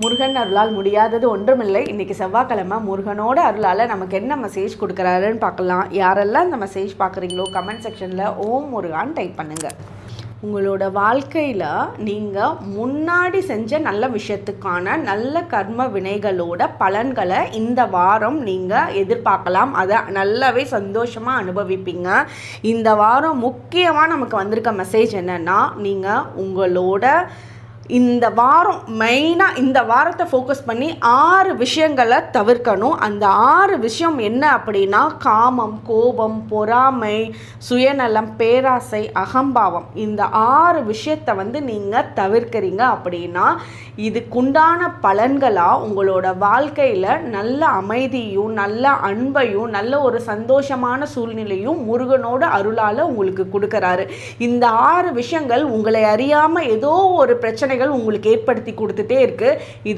முருகன் அருளால் முடியாதது ஒன்றுமில்லை. இன்றைக்கி செவ்வாய்க்கிழமை முருகனோட அருளால் நமக்கு என்ன மெசேஜ் கொடுக்குறாருன்னு பார்க்கலாம். யாரெல்லாம் இந்த மெசேஜ் பார்க்குறீங்களோ கமெண்ட் செக்ஷனில் ஓம் முருகான்னு டைப் பண்ணுங்கள். உங்களோட வாழ்க்கையில் நீங்கள் முன்னாடி செஞ்ச நல்ல விஷயத்துக்கான நல்ல கர்ம வினைகளோட பலன்களை இந்த வாரம் நீங்கள் எதிர்பார்க்கலாம். அதை நல்லாவே சந்தோஷமாக அனுபவிப்பீங்க. இந்த வாரம் முக்கியமாக நமக்கு வந்திருக்க மெசேஜ் என்னென்னா, நீங்கள் உங்களோட இந்த வாரம் மெயினாக இந்த வாரத்தை ஃபோக்கஸ் பண்ணி 6 விஷயங்களை தவிர்க்கணும். அந்த 6 விஷயம் என்ன அப்படின்னா, காமம், கோபம், பொறாமை, சுயநலம், பேராசை, அகம்பாவம். இந்த 6 விஷயத்தை நீங்கள் தவிர்க்கிறீங்க அப்படின்னா இதுக்குண்டான பலன்களாக உங்களோட வாழ்க்கையில் நல்ல அமைதியும் நல்ல அன்பையும் நல்ல ஒரு சந்தோஷமான சூழ்நிலையும் முருகனோட அருளால் உங்களுக்கு கொடுக்குறாரு. இந்த 6 விஷயங்கள் உங்களை அறியாமல் ஏதோ ஒரு பிரச்சனை உங்களுக்கு ஏற்படுத்தி கொடுத்துட்டே இருக்கு.